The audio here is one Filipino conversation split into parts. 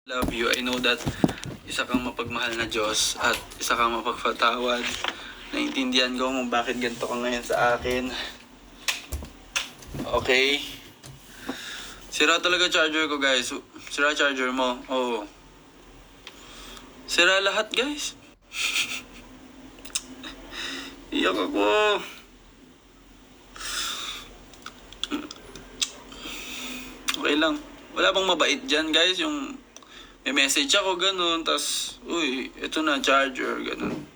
love you. I know that isa kang mapagmahal na Diyos at isa kang mapagpatawad. Naintindihan ko kung bakit ganito ka ngayon sa akin. Okay? Sira talaga charger ko, guys. Sira charger mo. Oo. Sira lahat, guys. Iyak ako. Okay lang. Wala bang mabait dyan, guys? Yung may message ako, ganun. Tas, uy, ito na, charger, ganun.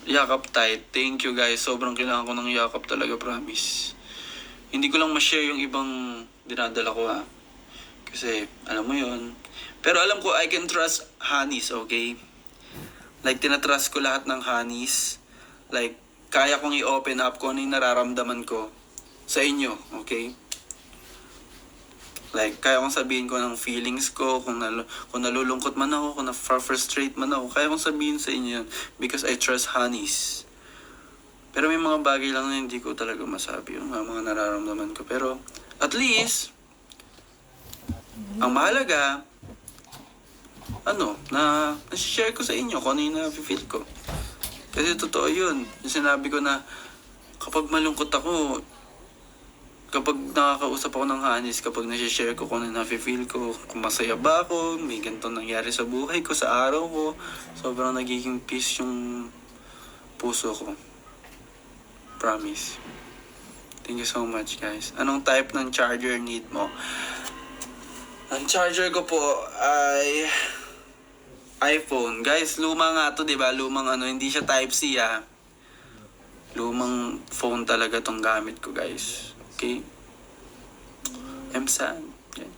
Yakap tight. Thank you, guys. Sobrang kailangan ko ng yakap talaga, promise. Hindi ko lang ma-share yung ibang dinadala ko, ha. Kasi, alam mo yun. Pero alam ko, I can trust honeys, okay? Like, tinatrust ko lahat ng honeys. Like, kaya kong i-open up kung ano yung nararamdaman ko sa inyo, okay? Like, kaya kong sabihin ko ng feelings ko, kung nalulungkot man ako, kung na-frustrate man ako, kaya kong sabihin sa inyo yun because I trust honeys. Pero may mga bagay lang na hindi ko talaga masabi, yung mga nararamdaman ko. Pero, at least, ang mahalaga, na-share ko sa inyo kung ano yung na-feel ko. Kasi totoo yun. Yung sinabi ko na, kapag malungkot ako, kapag nakakausap ako ng honeys, kapag nasi-share ko kung ano na-feel ko, kung masaya ba ako, may ganito nangyari sa buhay ko, sa araw ko, sobrang nagiging peace yung puso ko. Promise. Thank you so much, guys. Anong type ng charger need mo? Ang charger ko po ay iPhone. Guys, luma nga to, diba? Lumang hindi siya Type-C, ha. Lumang phone talaga tong gamit ko, guys. Okay? I'm sad. Okay.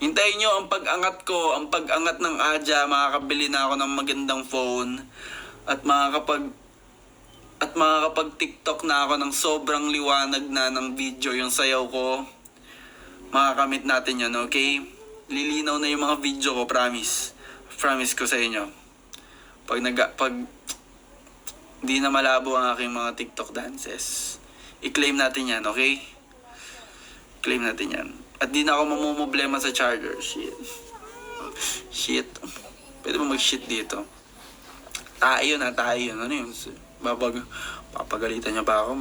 Hintayin nyo ang pag-angat ko, ang pag-angat ng Adja, makakabili na ako ng magandang phone at makakapag-TikTok na ako ng sobrang liwanag na ng video yung sayaw ko. Makakamit natin yun, okay? Lilinaw na yung mga video ko, promise. Promise ko sa inyo. Pag hindi na malabo ang aking mga TikTok dances, i-claim natin yan, okay? Claim natin yan. At di na ako mamumblema sa charger. Shit. Pwede mo mag-shit dito. Tayo na. Ano yun? Papagalitan niya ba ako?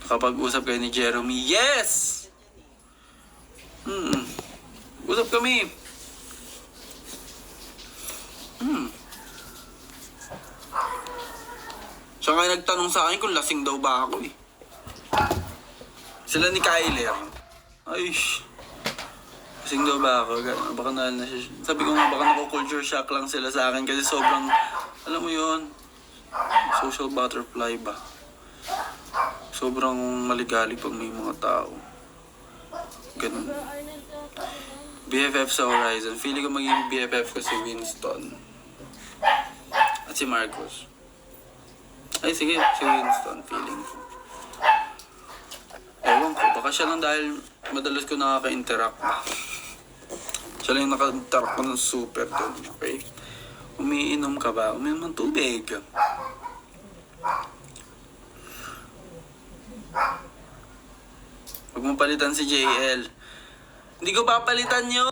Kapag-usap kayo ni Jeremy. Yes! Usap kami. Siya nga nagtanong sa akin kung lasing daw ba ako eh. Sila ni Kyler. Ay, lasing daw ba ako? Baka sabi ko nga baka nako-culture shock lang sila sa akin kasi sobrang, alam mo yun, social butterfly ba? Sobrang maligalig pag may mga tao. Ganun. BFF sa Horizon. Feeling ko maging BFF ko si Winston. At si Marcos. Ay sige, si Winston, feeling ko. Ewan ko, baka siya lang dahil madalas ko nakaka-interact. Siya lang yung naka-interact ko ng super doon, okay? Umiinom ka ba? Umiinom ng tubig. Huwag mong palitan si JL. Hindi ko papalitan yun.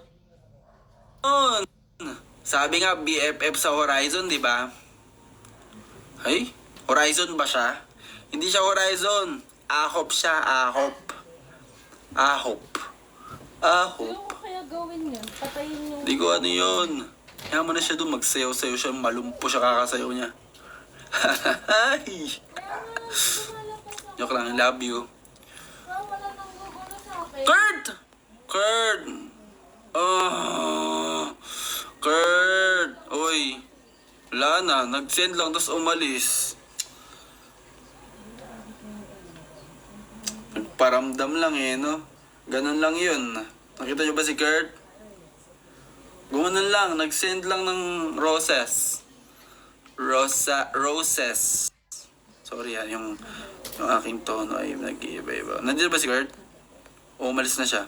Sabi nga, BFF sa Horizon, di ba? Ay, Horizon ba siya? Hindi siya Horizon. Ahop siya, ahop. Ano ko kaya gawin yun? Patayin yung... Hindi ko ano yun. Kaya mo na siya doon, magsayaw-sayaw siya, malumpo siya kakasayaw niya. Ay! Joke lang, love you. Wala nang gugulo sa akin. Kurt! Kurt! Uy! Wala na, nag-send lang, tapos umalis. Nagparamdam lang no? Ganun lang yun. Nakita nyo ba si Kurt? Gumanon lang, nag-send lang ng roses. Roses. Sorry yung aking tono ay nag-iiba-iba. Nandito ba si Kurt? O umalis na siya?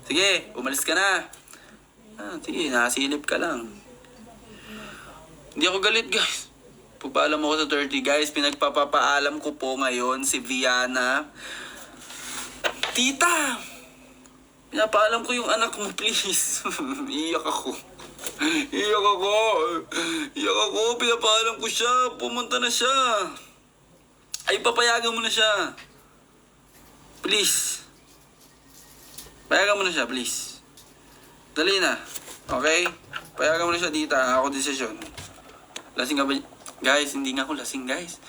Sige, umalis ka na. Sige, nasilip ka lang. Hindi ako galit, guys. Pagpaalam ako sa 30, guys. Pinagpapaalam ko po ngayon si Viana. Tita! Pinapaalam ko yung anak mo, please. Iiyak ako. Iiyak ako. Iiyak ako. Pinapaalam ko siya. Pumunta na siya. Ay, papayagan mo na siya. Please. Payagan mo na siya, please. Dali na. Okay? Payagan mo na siya dito. Ako desisyon. Lasing ka ba? Guys, hindi nga ako lasing, guys.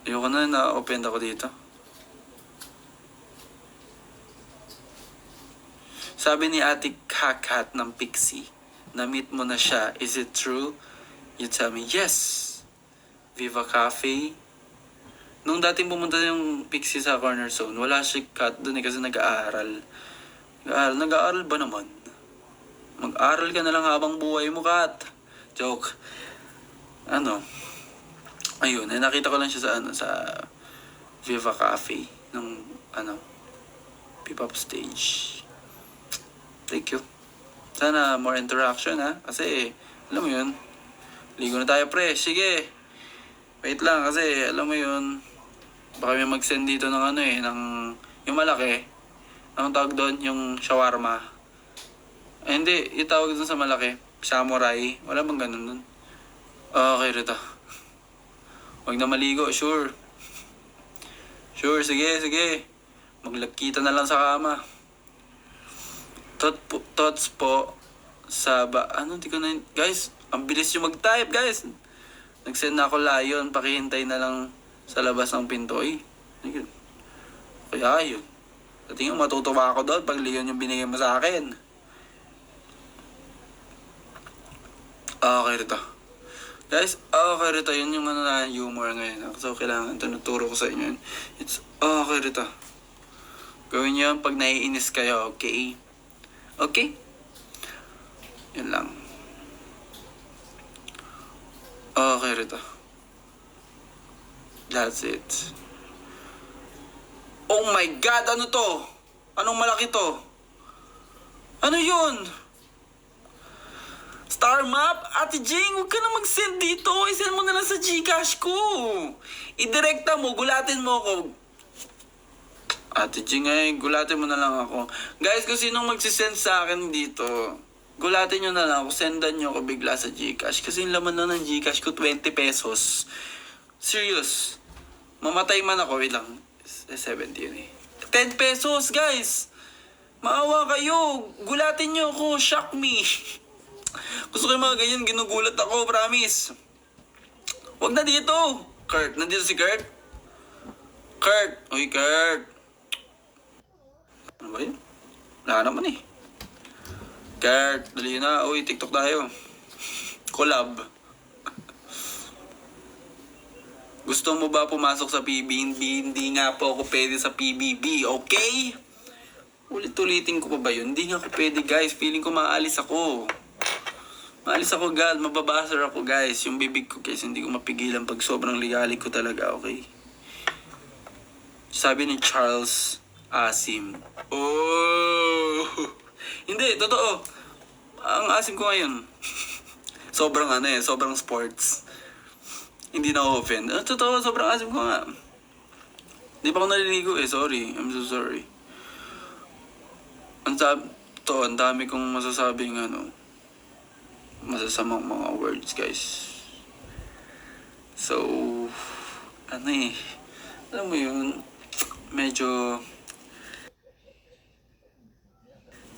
Ayoko na open ako dito. Sabi ni Ate Kakat ng Pixie, na-meet mo na siya. Is it true? You tell me, yes. Viva Cafe. Nung dating pumunta yung Pixie sa Cornerstone, wala si Kat doon kasi nag-aaral. Nag-aaral ba naman? Mag-aral ka na lang habang buhay mo, Kat. Joke. Ayun, nakita ko lang siya sa Viva Cafe ng P-pop stage. Thank you. Sana more interaction ha. Kasi, alam mo yun, ligo na tayo pre. Sige. Wait lang kasi, alam mo yun, baka may mag-send dito ng yung malaki. Anong tawag doon? Yung shawarma. Hindi, itawag doon sa malaki. Samurai. Wala bang ganun doon? Okay, Rita. Huwag na maligo, sure. Sure, sige. Maglagkita na lang sa kama. Thoughts po sa guys, ang bilis yung mag-type, guys. Nag-send na ako layon, pakihintay na lang sa labas ng pinto. Kaya yun. Sa tingin matutuwa ako doon pag leon yung binigay mo sa akin. Okay, Rito. Guys, okay, Rito. Yun yung humor ngayon. So, kailangan tinuturo ko sa inyo yun. It's okay, Rito. Gawin nyo pag naiinis kayo, okay? Okay? Yun lang. Okay, Rito. That's it. Oh my God! Ano to? Anong malaki to? Ano yun? Star map? Ate Jing, huwag ka na mag-send dito. I-send mo na lang sa Gcash ko. Idirekta mo, gulatin mo ako. Ate Jing, gulatin mo na lang ako. Guys, kung sinong magsisend sa akin dito, gulatin nyo na lang ako. Sendan nyo ako bigla sa Gcash. Kasi yung laman na ng Gcash ko, 20 pesos. Serious. Mamatay man ako, wait lang. 70 yun eh. 10 pesos, guys. Maawa kayo. Gulatin nyo ako. Shock me. Gusto ko yung mga ganyan, ginugulat ako, promise. Huwag na dito. Kurt, nandito si Kurt? Kurt. Uy, Kurt. Ano ba yun? Wala naman eh. Kurt, dali na. Uy, TikTok tayo. Collab. Gusto mo ba pumasok sa PBB? Hindi nga po ako pwede sa PBB, okay? Ulit-ulitin ko pa ba yun? Hindi nga ako pwede, guys. Feeling ko maalis ako. Maalis ako, God. Mababasar ako, guys. Yung bibig ko, guys, hindi ko mapigilan pag sobrang ligali ko talaga, okay? Sabi ni Charles Asim. Oh! Hindi, totoo. Ang asim ko ngayon. Sobrang sports. Hindi na open. Totoo, sobrang asim ko nga. Hindi pa ako naliligo eh, sorry. I'm so sorry. Ang dami kong masasabing masasamang mga words, guys. So, alam mo yun, medyo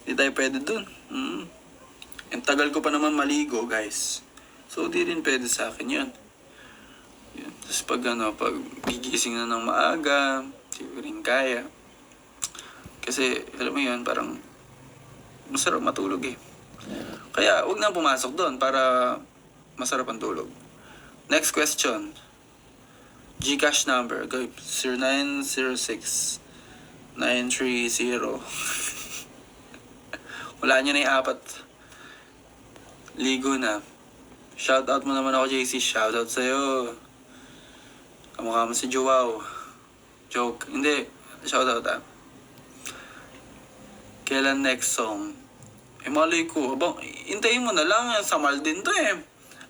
hindi tayo pwede dun. Ang tagal ko pa naman maligo, guys. So, di rin pwede sa akin yun. Tapos pag gigising na ng maaga, hindi ko rin kaya. Kasi, alam mo yun, parang masarap matulog eh. Kaya, huwag na pumasok doon para masarap ang tulog. Next question. Gcash number. Go. 0906-930. Wala nyo na yung 4. Ligo na. Shoutout mo naman ako, JC. Shoutout sa'yo. Kamukha mo si Joao. Joke. Hindi. Shoutout Kailan next song? Malay ko. Hintayin mo na lang. Samal din to eh.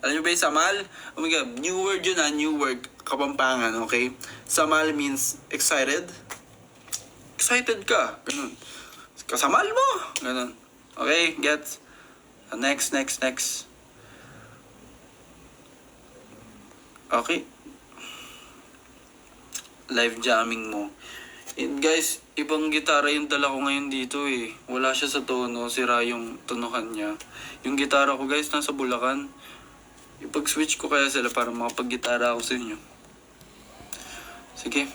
Alam nyo ba yung Samal? Oh my God. New word yun New word. Kapampangan, okay? Samal means excited. Excited ka. Ganun. Kasamal mo! Ganun. Okay, gets? Next. Okay. Live jamming mo. And guys, ibang gitara yung dala ko ngayon dito eh. Wala siya sa tono, sira yung tunuhan niya. Yung gitara ko guys, nasa Bulacan. Ipag-switch ko kaya sila para makapag-gitara ako sa inyo. Sige.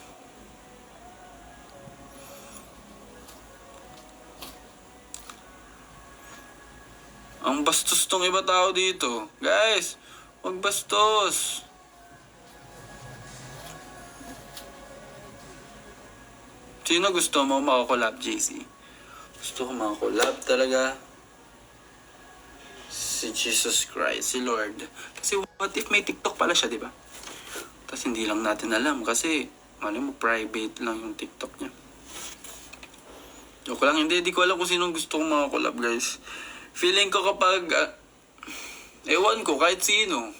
Ang bastos tong iba tao dito. Guys, wag bastos. Sino gusto mo makakolab, JC? Gusto ko makakolab talaga. Si Jesus Christ, si Lord. Kasi what if may TikTok pala siya, di ba? Tapos hindi lang natin alam kasi mali mo private lang yung TikTok niya. Joke lang, hindi ko alam kung sinong gusto kong makakolab, guys. Feeling ko kapag, ewan ko, kahit sino.